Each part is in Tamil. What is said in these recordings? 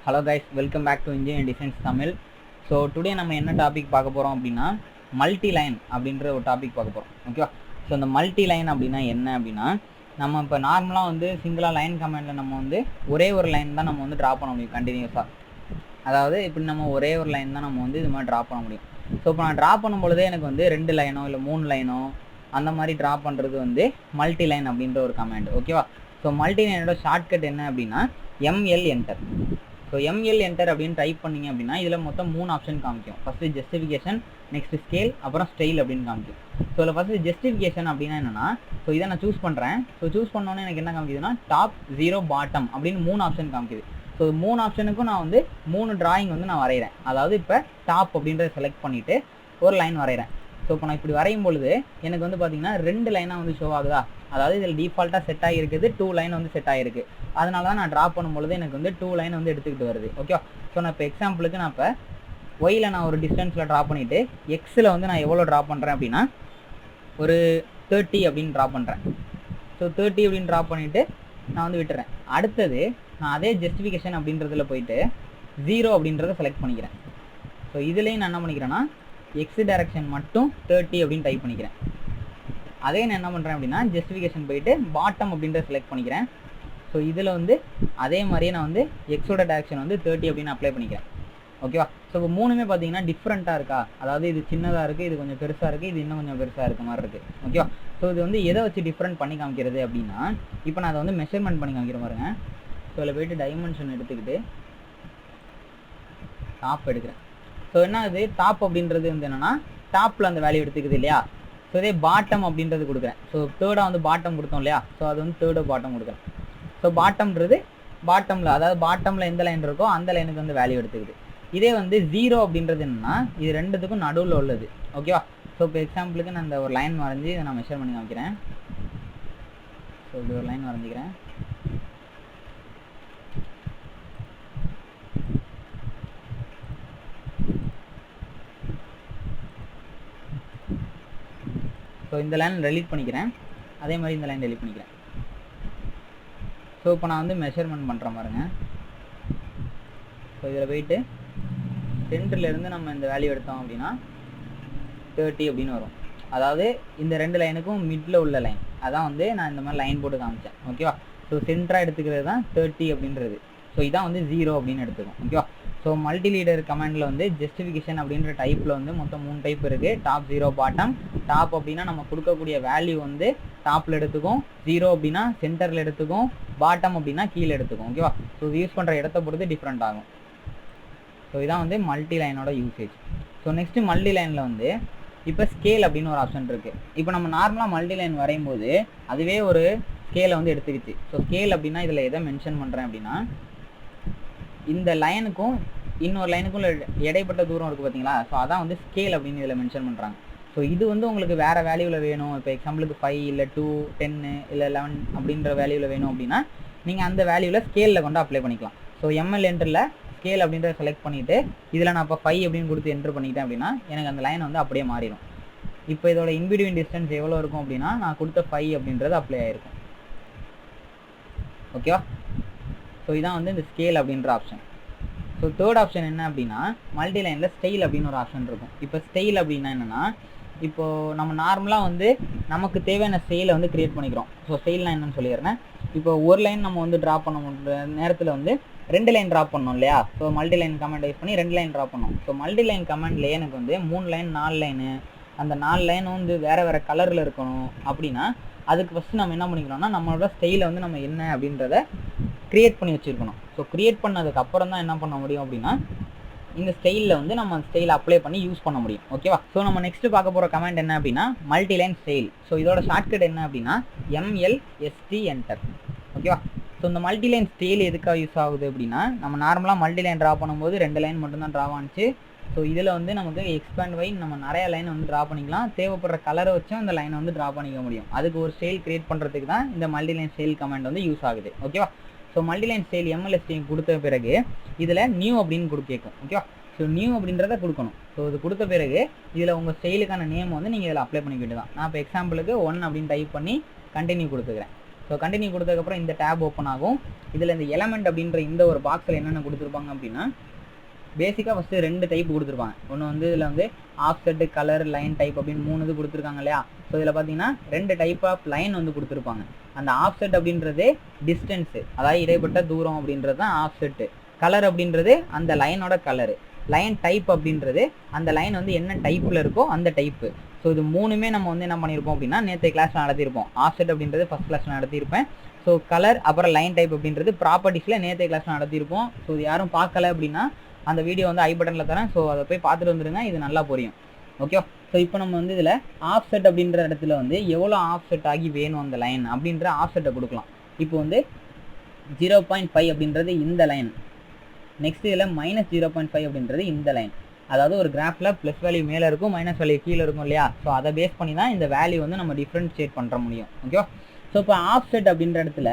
Hello guys, welcome back to engineering designs Tamil. So today நம்ம என்ன டாபிக் பார்க்க போகிறோம் அப்படின்னா மல்டி லைன் அப்படின்ற ஒரு டாபிக் பார்க்க போகிறோம். ஓகேவா? ஸோ இந்த மல்டி லைன் அப்படின்னா என்ன அப்படின்னா, நம்ம இப்போ நார்மலாக வந்து சிங்கிளாக லைன் கமாண்டில் நம்ம வந்து ஒரே ஒரு லைன் தான் நம்ம வந்து ட்ரா பண்ண முடியும் கண்டினியூஸாக. அதாவது இப்படி நம்ம ஒரே ஒரு லைன் தான் நம்ம வந்து இது மாதிரி ட்ரா பண்ண முடியும். ஸோ இப்போ நான் ட்ரா பண்ணும்பொழுதே எனக்கு வந்து 2 லைனோ இல்லை 3 லைனோ அந்த மாதிரி ட்ரா பண்ணுறது வந்து மல்டி லைன் அப்படின்ற ஒரு கமாண்ட். ஓகேவா? ஸோ மல்டி லைனோட ஷார்ட்கட் என்ன அப்படின்னா ML enter. So ML enter அப்படின்னு டைப் பண்ணிங்க அப்படின்னா இதில் மொத்தம் 3 ஆப்ஷன் காமிக்கும். ஃபஸ்ட்டு ஜஸ்டிஃபிகேஷன், நெக்ஸ்ட்டு ஸ்கேல், அப்புறம் ஸ்டைல் அப்படின்னு காமிக்கும். ஸோ இதில் ஃபஸ்ட்டு ஜஸ்டிஃபிகேஷன் அப்படின்னா என்னென்னா, ஸோ இதை நான் சூஸ் பண்ணுறேன். ஸோ சூஸ் பண்ணோன்னே எனக்கு என்ன காமிக்குதுன்னா டாப், 0, பாட்டம் அப்படின்னு 3 ஆப்ஷன் காமிக்குது. ஸோ 3 ஆப்ஷனுக்கும் நான் வந்து 3 டிராயிங் வந்து நான் வரைகிறேன். அதாவது இப்போ டாப் அப்படின்றத செலக்ட் பண்ணிவிட்டு ஒரு லைன் வரைகிறேன். ஸோ இப்போ நான் இப்படி வரையும் பொழுது எனக்கு வந்து பார்த்தீங்கன்னா 2 லைனாக வந்து ஷோ ஆகுதா? அதாவது இதில் டிஃபால்ட்டாக செட் ஆகிருக்குது, 2 லைன் வந்து செட் ஆகிருக்கு. அதனால தான் நான் ட்ரா பண்ணும்பொழுது எனக்கு வந்து 2 லைன் வந்து எடுத்துக்கிட்டு வருது. ஓகே. ஸோ நான் இப்போ எக்ஸாம்பிளுக்கு நான் இப்போ ஒயில் நான் ஒரு டிஸ்டன்ஸில் ட்ரா பண்ணிவிட்டு எக்ஸில் வந்து நான் எவ்வளோ ட்ரா பண்ணுறேன் அப்படின்னா ஒரு 30 அப்படின்னு ட்ரா பண்ணுறேன். ஸோ 30 அப்படின்னு ட்ரா பண்ணிவிட்டு நான் வந்து விட்டுறேன். அடுத்தது நான் அதே ஜஸ்டிஃபிகேஷன் அப்படின்றதுல போயிட்டு 0 அப்படின்றத செலக்ட் பண்ணிக்கிறேன். ஸோ இதுலேயும் நான் என்ன பண்ணிக்கிறேன்னா எக்ஸ் டைரக்ஷன் மட்டும் 30 அப்படின்னு டைப் பண்ணிக்கிறேன். அதே நான் என்ன பண்ணுறேன் அப்படின்னா ஜஸ்டிஃபிகேஷன் போயிட்டு பாட்டம் அப்படின்றத செலக்ட் பண்ணிக்கிறேன். ஸோ இதில் வந்து அதே மாதிரியே நான் வந்து எக்ஸோட டைரக்ஷன் வந்து 30 அப்படின்னு அப்ளை பண்ணிக்கிறேன். ஓகேவா? ஸோ இப்போ 3மே பார்த்தீங்கன்னா டிஃப்ரெண்ட்டாக இருக்கா? அதாவது இது சின்னதாக இருக்குது, இது கொஞ்சம் பெருசாக இருக்குது, இது இன்னும் கொஞ்சம் பெருசாக இருக்க மாதிரி இருக்குது. ஓகேவா? ஸோ இது வந்து எதை வச்சு டிஃப்ரெண்ட் பண்ணி காமிக்கிறது அப்படின்னா, இப்போ நான் அதை வந்து மெஷர்மெண்ட் பண்ணி காமிக்கிற பாருங்க. ஸோ இதில் போய்ட்டு டைமென்ஷன் எடுத்துக்கிட்டு டாப் எடுக்கிறேன். ஸோ என்ன இது டாப் அப்படின்றது வந்து என்னென்னா டாப்பில் அந்த வேல்யூ எடுத்துக்குது இல்லையா? ஸோ இதே பாட்டம் அப்படின்றது கொடுக்குறேன். ஸோ தேர்டாக வந்து பாட்டம் கொடுத்தோம் இல்லையா? ஸோ அது வந்து தேர்டோ பாட்டம் கொடுக்குறேன். ஸோ பாட்டம்ன்றது பாட்டமில், அதாவது பாட்டமில் எந்த லைன் இருக்கோ அந்த லைனுக்கு வந்து வேல்யூ எடுத்துக்குது. இதே வந்து 0 அப்படின்றது என்னென்னா இது ரெண்டுத்துக்கும் நடுவில் உள்ளது. ஓகேவா? ஸோ இப்போ எக்ஸாம்பிளுக்கு நான் இந்த ஒரு லைன் வரைஞ்சி இதை நான் மெஷர் பண்ணி காமிக்கிறேன். ஸோ இப்படி ஒரு லைன் வரைஞ்சிக்கிறேன். ஸோ இந்த லைன் டெலீட் பண்ணிக்கிறேன். அதே மாதிரி இந்த லைன் டெலீட் பண்ணிக்கிறேன். ஸோ இப்போ நான் வந்து மெஷர்மெண்ட் பண்ணுற பாருங்க. ஸோ இதில் போயிட்டு சென்டர்லேருந்து நம்ம இந்த வேல்யூ எடுத்தோம் அப்படின்னா 30 அப்படின்னு வரும். அதாவது இந்த 2 லைனுக்கும் மிடில் உள்ள லைன் அதான் வந்து நான் இந்த மாதிரி லைன் போட்டு காமிச்சேன். ஓகேவா? ஸோ சென்டராக எடுத்துக்கிறது தான் 30 அப்படின்றது. ஸோ இதான் வந்து 0 அப்படின்னு எடுத்துக்கும். ஓகேவா? ஸோ மல்டி லீடர் கமாண்டில் வந்து ஜஸ்டிஃபிகேஷன் அப்படின்ற டைப்பில் வந்து மொத்தம் 3 டைப் இருக்குது. Top, 0, bottom. டாப் அப்படின்னா நம்ம கொடுக்கக்கூடிய வேல்யூ வந்து டாப்பில் எடுத்துக்கும், 0 அப்படின்னா சென்டரில் எடுத்துக்கும், பாட்டம் அப்படின்னா கீழே எடுத்துக்கும். ஓகேவா? ஸோ யூஸ் பண்ணுற இடத்த பொறுத்து டிஃப்ரெண்ட் ஆகும். ஸோ இதான் வந்து மல்டி லைனோட யூசேஜ். ஸோ நெக்ஸ்ட்டு மல்டி லைனில் வந்து இப்போ ஸ்கேல் அப்படின்னு ஒரு ஆப்ஷன் இருக்குது. இப்போ நம்ம நார்மலாக மல்டி லைன் வரையும் போது அதுவே ஒரு ஸ்கேலை வந்து எடுத்துக்கிச்சு. ஸோ ஸ்கேல் அப்படின்னா இதில் எதை மென்ஷன் பண்ணுறேன் அப்படின்னா இந்த லைனுக்கும் இன்னொரு லைனுக்கும் இடைப்பட்ட தூரம் இருக்குது பார்த்தீங்களா? ஸோ அதான் வந்து ஸ்கேல் அப்படின்னு இதில் மென்ஷன் பண்ணுறாங்க. ஸோ இது வந்து உங்களுக்கு வேறு வேல்யூவில் வேணும். இப்போ எக்ஸாம்பிளுக்கு 5 இல்லை 2, 10 இல்லை 11 அப்படின்ற வேல்யூவில் வேணும் அப்படின்னா நீங்கள் அந்த வேல்யூவில் ஸ்கேலில் கொண்டு அப்ளை பண்ணிக்கலாம். ஸோ ML என்டரில் ஸ்கேல் அப்படின்றத செலக்ட் பண்ணிவிட்டு இதில் நான் இப்போ 5 அப்படின்னு கொடுத்து என்ட்ரு பண்ணிட்டேன் அப்படின்னா எனக்கு அந்த லைன் வந்து அப்படியே மாறிடும். இப்போ இதோட இன்பிட்வீன் டிஸ்டன்ஸ் எவ்வளோ இருக்கும் அப்படின்னா நான் கொடுத்த 5 அப்படின்றது அப்ளை ஆகிருக்கும். ஓகேவா? ஸோ இதான் வந்து இந்த ஸ்கேல் அப்படின்ற ஆப்ஷன். ஸோ தேர்ட் ஆப்ஷன் என்ன அப்படின்னா மல்டி லைனில் ஸ்டைல் அப்படின்னு ஒரு ஆப்ஷன் இருக்கும். இப்போ ஸ்டைல் அப்படின்னா என்னென்னா, இப்போது நம்ம நார்மலாக வந்து நமக்கு தேவையான ஸ்டைலை வந்து க்ரியேட் பண்ணிக்கிறோம். ஸோ ஸ்டைல்னால் என்னன்னு சொல்லிடுறேன். இப்போ ஒரு லைன் நம்ம வந்து ட்ரா பண்ண முடிய நேரத்தில் வந்து 2 லைன் ட்ரா பண்ணோம் இல்லையா? So multi line command use பண்ணி 2 லைன் ட்ரா பண்ணோம். ஸோ மல்டி லைன் கமாண்ட்லேயே எனக்கு வந்து 3 லைன் 4 லைனு, அந்த 4 லைன் வந்து வேறு கலரில் இருக்கணும் அப்படின்னா அதுக்கு ஃபஸ்ட்டு நம்ம என்ன பண்ணிக்கணும்னா நம்மளோட ஸ்டைலை வந்து நம்ம என்ன அப்படின்றத க்ரியேட் பண்ணி வச்சுருக்கணும். ஸோ க்ரியேட் பண்ணதுக்கு அப்புறம் தான் என்ன பண்ண முடியும் அப்படின்னா இந்த ஸ்டைலில் வந்து நம்ம ஸ்டைலை அப்ளை பண்ணி யூஸ் பண்ண முடியும். ஓகேவா? ஸோ நம்ம நெக்ஸ்ட்டு பார்க்க போகிற கமெண்ட் என்ன அப்படின்னா மல்டி லைன் ஸ்டைல். ஸோ இதோட ஷார்ட்கட் என்ன அப்படின்னா MLST என்டர். ஓகேவா? ஸோ இந்த மல்டி லைன் ஸ்டைல் எதுக்காக யூஸ் ஆகுது அப்படின்னா நம்ம நார்மலாக மல்டி லைன் ட்ரா பண்ணும்போது 2 லைன் மட்டும்தான் ட்ரா ஆனிச்சு. ஸோ இதில் வந்து நமக்கு எக்ஸ்பேண்ட் வை நம்ம நிறைய லைன் வந்து ட்ரா பண்ணிக்கலாம். தேவைப்படுற கலரை வச்சும் அந்த லைனை வந்து ட்ரா பண்ணிக்க முடியும். அதுக்கு ஒரு ஸ்டைல் க்ரியேட் பண்ணுறதுக்கு தான் இந்த மல்டி லைன் ஸ்டைல் கமெண்ட் வந்து யூஸ் ஆகுது. ஓகேவா? So multi line style MLST கொடுத்த பிறகு இதில் நியூ அப்படின்னு கேட்கும். ஓகேவா? ஸோ நியூ அப்படின்றத கொடுக்கணும். ஸோ இது கொடுத்த பிறகு இதில் உங்கள் ஸ்டைலுக்கான நேம் வந்து நீங்கள் இதில் அப்ளை பண்ணிக்கிட்டு தான். நான் இப்போ எக்ஸாம்பிளுக்கு 1 அப்படின்னு டைப் பண்ணி கண்டினியூ கொடுத்துக்கிறேன். ஸோ கண்டினியூ கொடுத்ததுக்கப்புறம் இந்த டேப் ஓப்பன் ஆகும். இதில் இந்த எலமெண்ட் அப்படின்ற இந்த ஒரு பாக்ஸில் என்னென்ன கொடுத்துருப்பாங்க அப்படின்னா பேசிக்காக ஃபஸ்ட்டு 2 டைப் கொடுத்துருப்பாங்க. ஒன்று வந்து இதில் வந்து ஆஃப்செட்டு, கலர், லைன் டைப் அப்படின்னு 3 இது கொடுத்துருக்காங்க இல்லையா. ஸோ இதில் பார்த்தீங்கன்னா 2 டைப் ஆஃப் லைன் வந்து கொடுத்துருப்பாங்க. அந்த ஆஃப்செட் அப்படின்றது டிஸ்டன்ஸு, அதாவது இடைப்பட்ட தூரம் அப்படின்றது தான் ஆஃப்செட்டு. கலர் அப்படின்றது அந்த லைனோட கலரு. லைன் டைப் அப்படின்றது அந்த லைன் வந்து என்ன டைப்பில் இருக்கோ அந்த டைப்பு. ஸோ இது 3மே நம்ம வந்து என்ன பண்ணியிருப்போம் அப்படின்னா நேற்று கிளாஸில் நடத்தியிருப்போம். ஆஃப்செட் அப்படின்றது ஃபஸ்ட் கிளாஸில் நடத்தியிருப்பேன். ஸோ கலர் அப்புறம் லைன் டைப் அப்படின்றது ப்ராப்பர்ட்டிஸில் நேற்று கிளாஸில் நடத்தியிருப்போம். ஸோ இது யாரும் பார்க்கல அப்படின்னா அந்த வீடியோ வந்து ஐ பட்டனில் தரேன். ஸோ அதை போய் பார்த்துட்டு வந்துடுங்க, இது நல்லா புரியும். ஓகே. ஸோ இப்போ நம்ம வந்து இதில் ஆஃப்செட் அப்படின்ற இடத்துல வந்து எவ்வளோ ஆஃப்செட் ஆகி வேணும் அந்த லைன் அப்படின்ற ஆஃப்செட்டை கொடுக்கலாம். இப்போ வந்து 0.5 அப்படின்றது இந்த லைன். நெக்ஸ்ட் இதில் -0.5 அப்படின்றது இந்த லைன். அதாவது ஒரு கிராஃபில் ப்ளஸ் வேல்யூ மேலே இருக்கும், மைனஸ் வேல்யூ கீழே இருக்கும் இல்லையா. ஸோ அதை பேஸ் பண்ணி தான் இந்த வேல்யூ வந்து நம்ம டிஃப்ரென்ஷியேட் பண்ணுற முடியும். ஓகேவா. ஸோ இப்போ ஆஃப்செட் அப்படின்ற இடத்துல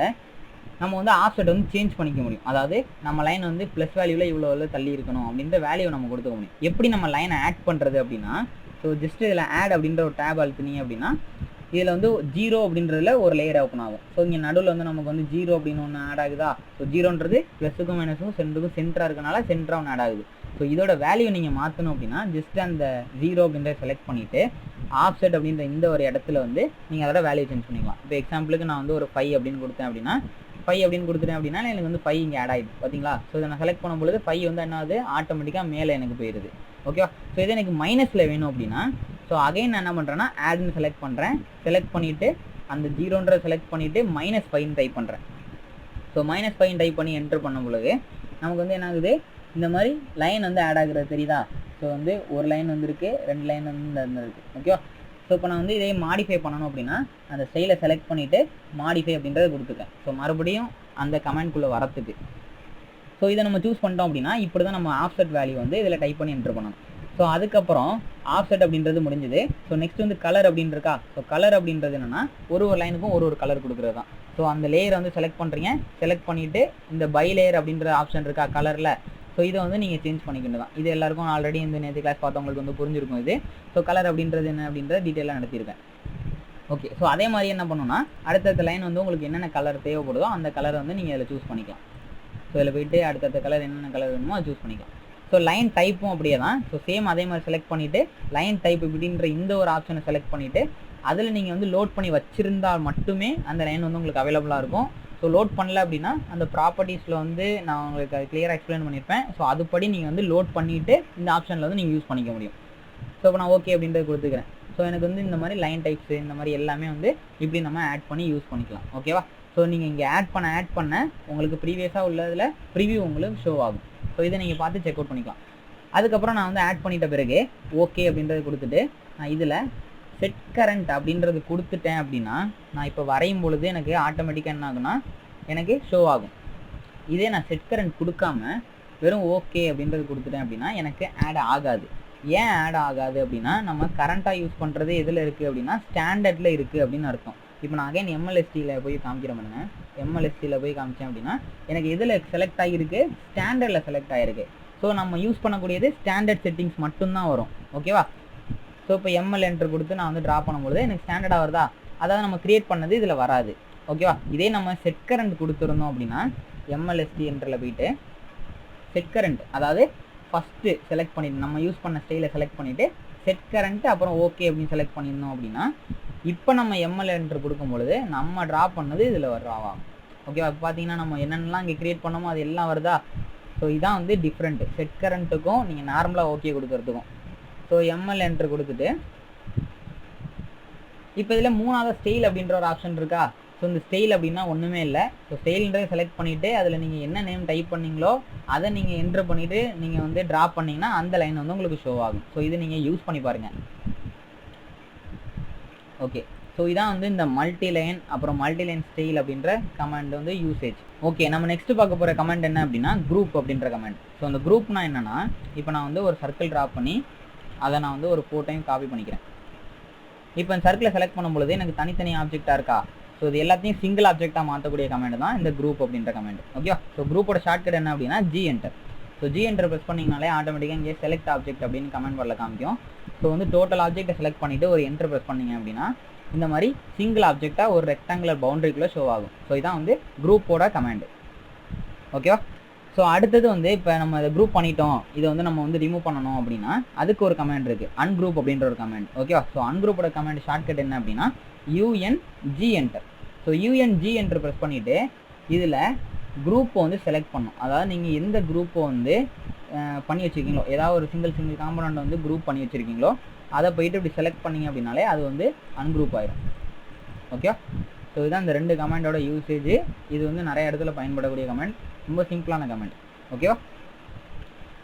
நம்ம வந்து ஆஃப்செட் வந்து சேஞ்ச் பண்ணிக்க முடியும். அதாவது நம்ம லைன் வந்து ப்ளஸ் வேல்யூவில் இவ்வளோ தள்ளி இருக்கணும் அப்படின்ற வேல்யூ நம்ம கொடுத்துக்க முடியும். எப்படி நம்ம லைனை ஆட் பண்ணுறது அப்படின்னா, ஸோ ஜஸ்ட் இதில் ஆட் அப்படின்ற ஒரு டேப் அழுத்தினீங்க அப்படின்னா இதில் வந்து 0 அப்படின்றதுல ஒரு லேயர் ஓப்பன் ஆகும். ஸோ இங்கே நடுவில் வந்து நமக்கு வந்து 0 அப்படின்னு ஒன்று ஆட் ஆகுதா. ஸோ 0ன்றது ப்ளஸுக்கும் மைனஸுக்கும் சென்டருக்கும் சென்டராக இருக்கனால சென்டராக ஒன்று ஆட் ஆகுது. ஸோ இதோட வேல்யூ நீங்கள் மாற்றணும் அப்படின்னா ஜஸ்ட் அந்த 0 அப்படின்றத செலக்ட் பண்ணிவிட்டு ஆஃப்செட் அப்படின்ற இந்த ஒரு இடத்துல வந்து நீங்கள் அதோட வேல்யூ சேஞ்ச் பண்ணிக்கலாம். இப்போ எக்ஸாம்பிளுக்கு நான் வந்து ஒரு 5 அப்படின்னு கொடுத்தேன் அப்படின்னா 5 அப்படின்னு கொடுத்துட்டேன் அப்படின்னா எனக்கு வந்து 5 இங்கே ஆட் ஆகிடுது பார்த்தீங்களா. ஸோ இதை நான் செலக்ட் பண்ணும்பொழுது 5 வந்து என்ன ஆகுது, ஆட்டோமேட்டிக்காக மேலே எனக்கு போயிடுது. ஓகேவா. ஸோ இதே எனக்கு மைனஸில் வேணும் அப்படின்னா ஸோ அகைன் நான் என்ன பண்ணுறேன்னா ஆட்னு செலக்ட் பண்ணுறேன். செலக்ட் பண்ணிவிட்டு அந்த 0ன்ற செலக்ட் பண்ணிவிட்டு -5 டைப் பண்ணுறேன். ஸோ -5 டைப் பண்ணி என்ட்ரு பண்ணும் பொழுது நமக்கு வந்து என்ன ஆகுது, இந்த மாதிரி லைன் வந்து ஆட் ஆகுறது தெரியுதா. ஸோ வந்து ஒரு லைன் வந்துருக்கு, 2 லைன் வந்து இருக்குது. ஓகேவா. ஸோ இப்போ நான் வந்து இதே மாடிஃபை பண்ணணும் அப்படின்னா அந்த ஸ்டைலை செலக்ட் பண்ணிவிட்டு மாடிஃபை அப்படின்றத கொடுத்துருக்கேன். ஸோ மறுபடியும் அந்த கமெண்ட்குள்ளே வரத்துக்கு ஸோ இதை நம்ம சூஸ் பண்ணிட்டோம் அப்படின்னா இப்படி தான் நம்ம ஆஃப்செட் வேல்யூ வந்து இதில் டைப் பண்ணி என்ட்ரு பண்ணணும். ஸோ அதுக்கப்புறம் ஆஃப்செட் அப்படின்றது முடிஞ்சது. ஸோ நெக்ஸ்ட் வந்து கலர் அப்படின்னு இருக்கா. ஸோ கலர் அப்படின்றது என்னென்னா ஒரு லைனுக்கும் ஒரு கலர் கொடுக்குறது தான். ஸோ அந்த லேயரை வந்து செலக்ட் பண்ணுறீங்க. செலக்ட் பண்ணிவிட்டு இந்த பை லேயர் அப்படின்ற ஆப்ஷன் இருக்கா கலரில். ஸோ இதை வந்து நீங்கள் சேஞ்ச் பண்ணிக்கிட்டு தான். இது எல்லாருக்கும் ஆல்ரெடி இந்த நேற்று கிளாஸ் பார்த்தவங்களுக்கு வந்து புரிஞ்சிருக்கும் இது. ஸோ கலர் அப்படின்றது என்ன அப்படின்றத டீட்டெயிலாக நடத்தியிருக்கேன். ஓகே. ஸோ அதே மாதிரி என்ன பண்ணணும்னா அடுத்தடுத்த லைன் வந்து உங்களுக்கு என்னென்ன கலர் தேவைப்படுதோ அந்த கலரை வந்து நீங்கள் இதில் சூஸ் பண்ணிக்கலாம். ஸோ இதில் போய்ட்டு அடுத்தடுத்த கலர் என்னென்ன கலர் வேணுமோ அதை சூஸ் பண்ணிக்கலாம். ஸோ லைன் டைப்பும் அப்படியே தான். ஸோ சேம் அதே மாதிரி செலக்ட் பண்ணிவிட்டு லைன் டைப் இப்படின்ற இந்த ஒரு ஆப்ஷனை செலக்ட் பண்ணிவிட்டு அதில் நீங்கள் வந்து லோட் பண்ணி வச்சுருந்தால் மட்டுமே அந்த லைன் வந்து உங்களுக்கு அவைலபிளாக இருக்கும். ஸோ லோட் பண்ணல அப்படின்னா அந்த ப்ராப்பர்ட்டிஸில் வந்து நான் உங்களுக்கு அது கிளியராக எக்ஸ்பிளைன் பண்ணியிருப்பேன். ஸோ அதுபடி நீங்கள் வந்து லோட் பண்ணிவிட்டு இந்த ஆப்ஷனில் வந்து நீங்கள் யூஸ் பண்ணிக்க முடியும். ஸோ இப்போ நான் ஓகே அப்படின்றத கொடுத்துக்கிறேன். ஸோ எனக்கு வந்து இந்த மாதிரி லைன் டைப்ஸு இந்த மாதிரி எல்லாமே வந்து இப்படி நம்ம ஆட் பண்ணி யூஸ் பண்ணிக்கலாம். ஓகேவா. ஸோ நீங்கள் இங்கே ஆட் பண்ண உங்களுக்கு ப்ரீவியஸாக உள்ளதில் ப்ரிவியூ உங்களுக்கு ஷோ ஆகும். ஸோ இதை நீங்கள் பார்த்து செக் அவுட் பண்ணிக்கலாம். அதுக்கப்புறம் நான் வந்து ஆட் பண்ணிட்ட பிறகு ஓகே அப்படின்றத கொடுத்துட்டு நான் இதில் செட் கரண்ட் அப்படின்றது கொடுத்துட்டேன் அப்படின்னா நான் இப்போ வரையும் பொழுது எனக்கு ஆட்டோமேட்டிக்காக என்ன ஆகுனா எனக்கு ஷோ ஆகும். இதே நான் செட் கரண்ட் கொடுக்காம வெறும் ஓகே அப்படின்றது கொடுத்துட்டேன் அப்படின்னா எனக்கு ஆட் ஆகாது. ஏன் ஆட் ஆகாது அப்படின்னா நம்ம கரண்ட்டாக யூஸ் பண்ணுறது எதில் இருக்குது அப்படின்னா ஸ்டாண்டர்டில் இருக்குது அப்படின்னு அர்த்தம். இப்போ நான் அகைன் எம்எல்எஸ்டியில் போய் காமிக்கிறேன் பாருங்க. எம்எல்எஸ்டியில் போய் காமிச்சேன் அப்படின்னா எனக்கு எதில் செலக்ட் ஆகிருக்கு, ஸ்டாண்டர்டில் செலக்ட் ஆகிருக்கு. ஸோ நம்ம யூஸ் பண்ணக்கூடியது ஸ்டாண்டர்ட் செட்டிங்ஸ் மட்டும்தான் வரும். ஓகேவா. ஸோ இப்போ எம்எல் என்ட்ரு கொடுத்து நான் வந்து ட்ரா பண்ணும்போது எனக்கு ஸ்டாண்டர்டாக வருதா, அதாவது நம்ம க்ரியேட் பண்ணது இதில் வராது. ஓகேவா. இதே நம்ம செட் கரண்ட் கொடுத்துருந்தோம் அப்படின்னா எம்எல்எஸ்டி என்ட்ரில் போயிட்டு செட் கரண்ட் அதாவது ஃபஸ்ட்டு செலக்ட் பண்ணிட்டு நம்ம யூஸ் பண்ண ஸ்டைலை செலக்ட் பண்ணிவிட்டு செட் கரண்ட் அப்புறம் ஓகே அப்படின்னு செலக்ட் பண்ணியிருந்தோம் அப்படின்னா இப்போ நம்ம எம்எல் என்ட்ரு கொடுக்கும்பொழுது நம்ம ட்ரா பண்ணது இதில் ட்ராவாகும். ஓகேவா. இப்போ பார்த்தீங்கன்னா நம்ம என்னென்னலாம் இங்கே க்ரியேட் பண்ணோமோ அது எல்லாம் வருதா. ஸோ இதான் வந்து டிஃப்ரெண்ட்டு செட் கரண்ட்டுக்கும் நீங்கள் நார்மலாக ஓகே கொடுக்கறதுக்கும். ஸோ எம்எல் என்ட்ரு கொடுத்துட்டு இப்போ இதில் 3வது ஸ்டைல் அப்படின்ற ஒரு ஆப்ஷன் இருக்கா. ஸோ இந்த ஸ்டைல் அப்படின்னா ஒன்றுமே இல்லை. ஸோ ஸ்டைல்ன்றதை செலக்ட் பண்ணிவிட்டு அதில் நீங்கள் என்ன நேம் டைப் பண்ணிங்களோ அதை நீங்கள் என்ட்ரு பண்ணிவிட்டு நீங்கள் வந்து ட்ரா பண்ணிங்கன்னா அந்த லைன் வந்து உங்களுக்கு ஷோ ஆகும். ஸோ இது நீங்கள் யூஸ் பண்ணி பாருங்கள். ஓகே. ஸோ இதான் வந்து இந்த மல்டி லைன் அப்புறம் மல்டி லைன் ஸ்டைல் அப்படின்ற கமெண்ட் வந்து யூசேஜ். ஓகே. நம்ம நெக்ஸ்ட்டு பார்க்க போகிற கமெண்ட் என்ன அப்படின்னா குரூப் அப்படின்ற கமெண்ட். ஸோ அந்த குரூப்னா என்னென்னா இப்போ நான் வந்து ஒரு சர்க்கிள் ட்ரா பண்ணி அதை நான் வந்து ஒரு 4 டைம் காப்பி பண்ணிக்கிறேன். இப்போ இந்த சர்க்கிளை செலக்ட் பண்ணும்பொழுது எனக்கு தனித்தனி ஆப்ஜெக்டாக இருக்கா. ஸோ இது எல்லாத்தையும் சிங்கிள் ஆப்ஜெக்டாக மாற்றக்கூடிய கமெண்ட் தான் இந்த குரூப் அப்படின்ற கமெண்ட். ஓகே. ஸோ குரூப்போட ஷார்ட்கட் என்ன அப்படின்னா G enter. So G enter press பண்ணிங்கனாலே ஆட்டோமேட்டிக்காக இங்கே செலக்ட் ஆப்ஜெக்ட் அப்படின்னு கமெண்ட் வரல காமிக்கும். ஸோ வந்து டோட்டல் ஆப்ஜெக்ட்டை செலக்ட் பண்ணிவிட்டு ஒரு என்டர் ப்ரெஸ் பண்ணிங்க அப்படின்னா இந்த மாதிரி சிங்கிள் ஆப்ஜெக்டாக ஒரு ரெக்டாங்குலர் பவுண்டரிக்குள்ளே ஷோ ஆகும். ஸோ இதான் வந்து குரூப்போட கமாண்டு. ஓகேவா? ஸோ அடுத்தது வந்து இப்போ நம்ம இதை குரூப் பண்ணிட்டோம், இதை வந்து நம்ம வந்து ரிமூவ் பண்ணணும் அப்படின்னா அதுக்கு ஒரு கமாண்ட் இருக்குது, அன்குரூப் அப்படின்ற ஒரு கமாண்ட். ஓகேவா? ஸோ அன்குரூப்போட கமாண்ட் ஷார்ட்கட் என்ன அப்படின்னா UNG enter. So UNG enter press பண்ணிவிட்டு இதில் குரூப்பை வந்து செலக்ட் பண்ணணும். அதாவது நீங்கள் எந்த குரூப்பை வந்து பண்ணி வச்சுருக்கீங்களோ, ஏதாவது ஒரு சிங்கிள் காம்பனண்ட் வந்து குரூப் பண்ணி வச்சுருக்கீங்களோ அதை போயிட்டு இப்படி செலக்ட் பண்ணிங்க அப்படின்னாலே அது வந்து அன்குரூப் ஆயிடும். ஓகேவா? ஸோ இதுதான் இந்த 2 கமாண்டோட யூசேஜ். இது வந்து நிறைய இடத்துல பயன்படக்கூடிய கமாண்ட், ரொம்ப சிம்பிளான கமாண்ட். ஓகேவா?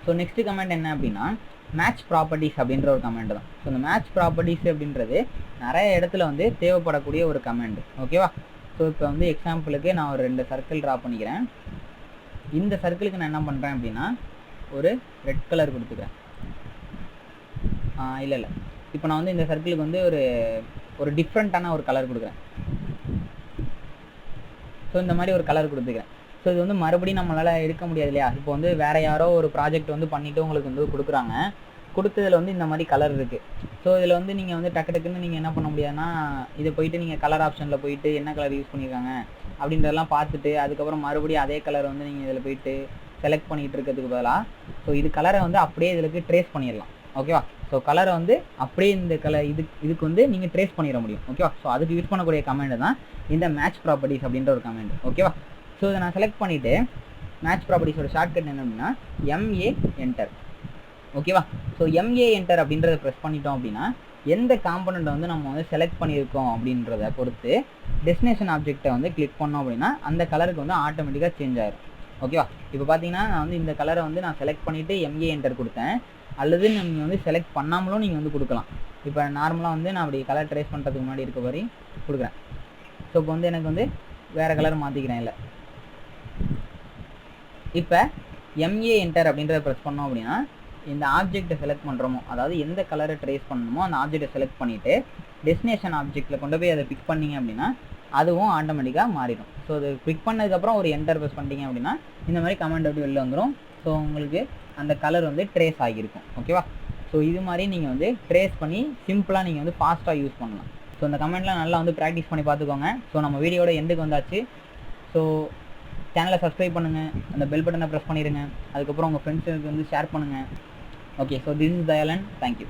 ஸோ நெக்ஸ்ட் கமாண்ட் என்ன அப்படின்னா மேட்ச் ப்ராப்பர்ட்டிஸ் அப்படின்ற ஒரு கமாண்ட் தான். ஸோ இந்த மேட்ச் ப்ராப்பர்ட்டிஸ் அப்படின்றது நிறைய இடத்துல வந்து தேவைப்படக்கூடிய ஒரு கமாண்ட். ஓகேவா? ஸோ இப்போ வந்து எக்ஸாம்பிளுக்கு நான் ஒரு 2 சர்க்கிள் ட்ரா பண்ணிக்கிறேன். இந்த சர்க்கிளுக்கு நான் என்ன பண்ணுறேன் அப்படின்னா ஒரு ரெட் கலர் கொடுத்துக்கிறேன். இல்லை இப்போ நான் வந்து இந்த சர்க்கிளுக்கு வந்து ஒரு டிஃப்ரெண்ட்டான ஒரு கலர் கொடுக்குறேன். ஸோ இந்த மாதிரி ஒரு கலர் கொடுத்துக்கிறேன். ஸோ இது வந்து மறுபடியும் நம்மளால் எடுக்க முடியாது இல்லையா? இப்போ வந்து வேறு யாரோ ஒரு ப்ராஜெக்ட் வந்து பண்ணிவிட்டு உங்களுக்கு வந்து கொடுக்குறாங்க, கொடுத்ததில் வந்து இந்த மாதிரி கலர் இருக்குது. ஸோ இதில் வந்து நீங்கள் வந்து டக்குன்னு நீங்கள் என்ன பண்ண முடியாதுன்னா இதை போயிட்டு நீங்கள் கலர் ஆப்ஷனில் போயிட்டு என்ன கலர் யூஸ் பண்ணியிருக்காங்க அப்படின்றதெல்லாம் பார்த்துட்டு அதுக்கப்புறம் மறுபடியும் அதே கலர் வந்து நீங்கள் இதில் போயிட்டு செலக்ட் பண்ணிகிட்டு இருக்கிறதுக்கு பதிலாக ஸோ இது கலரை வந்து அப்படியே இதுக்கு ட்ரேஸ் பண்ணிடலாம். ஓகேவா? ஸோ கலரை வந்து அப்படியே இந்த கலர் இதுக்கு வந்து நீங்கள் ட்ரேஸ் பண்ணிட முடியும். ஓகேவா? ஸோ அதுக்கு யூஸ் பண்ணக்கூடிய கமாண்ட் தான் இந்த மேட்ச் ப்ராப்பர்ட்டிஸ் அப்படின்ற ஒரு கமாண்ட். ஓகேவா? ஸோ இதை நான் செலக்ட் பண்ணிவிட்டு மேட்ச் ப்ராப்பர்ட்டிஸோட ஷார்ட்கட் என்ன அப்படின்னா MA என்டர். ஓகேவா? ஸோ MA என்டர் அப்படின்றத ப்ரெஸ் பண்ணிட்டோம் அப்படின்னா எந்த காம்பனண்ட்டை வந்து நம்ம வந்து செலக்ட் பண்ணியிருக்கோம் அப்படின்றத பொறுத்து டெஸ்டினேஷன் ஆப்ஜெக்டை வந்து கிளிக் பண்ணோம் அப்படின்னா அந்த கலருக்கு வந்து ஆட்டோமேட்டிக்காக சேஞ்ச் ஆயிடும். ஓகேவா? இப்போ பார்த்தீங்கன்னா நான் வந்து இந்த கலரை வந்து நான் செலக்ட் பண்ணிவிட்டு MA என்டர் கொடுத்தேன். அல்லது நீங்கள் வந்து செலக்ட் பண்ணாமலும் நீங்கள் வந்து கொடுக்கலாம். இப்போ நார்மலாக வந்து நான் அப்படி கலர் ட்ரேஸ் பண்ணுறதுக்கு முன்னாடி இருக்க மாதிரி கொடுக்குறேன். ஸோ இப்போ வந்து எனக்கு வந்து வேறு கலர் மாற்றிக்கிறேன். இல்லை இப்போ MA என்டர் அப்படின்றத ப்ரெஸ் பண்ணோம் அப்படின்னா இந்த ஆப்ஜெக்டை செலக்ட் பண்ணுறோமோ, அதாவது எந்த கலரை ட்ரேஸ் பண்ணணுமோ அந்த ஆப்ஜெக்டை செலக்ட் பண்ணிவிட்டு டெஸ்டினேஷன் ஆப்ஜெக்டில் கொண்டு போய் அதை பிக் பண்ணிங்க அப்படின்னா அதுவும் ஆட்டோமேட்டிக்காக மாறிடும். ஸோ அது பிக் பண்ணதுக்கப்புறம் ஒரு என்டர் ப்ரெஸ் பண்ணிட்டீங்க அப்படின்னா இந்த மாதிரி கமெண்ட் எப்படி வெளில வந்துடும். ஸோ உங்களுக்கு அந்த கலர் வந்து ட்ரேஸ் ஆகியிருக்கும். ஓகேவா? ஸோ இது மாதிரி நீங்கள் வந்து ட்ரேஸ் பண்ணி சிம்பிளாக நீங்கள் வந்து ஃபாஸ்ட்டாக யூஸ் பண்ணலாம். ஸோ இந்த கமெண்ட்லாம் நல்லா வந்து ப்ராக்டிஸ் பண்ணி பார்த்துக்கோங்க. ஸோ நம்ம வீடியோட எண்டுக்கு வந்தாச்சு. ஸோ சேனலை சப்ஸ்கிரைப் பண்ணுங்கள், அந்த பெல் பட்டனை ப்ரெஸ் பண்ணிடுங்க, அதுக்கப்புறம் உங்கள் ஃப்ரெண்ட்ஸுக்கு வந்து ஷேர் பண்ணுங்கள். Okay, so this is Dayalan. Thank you.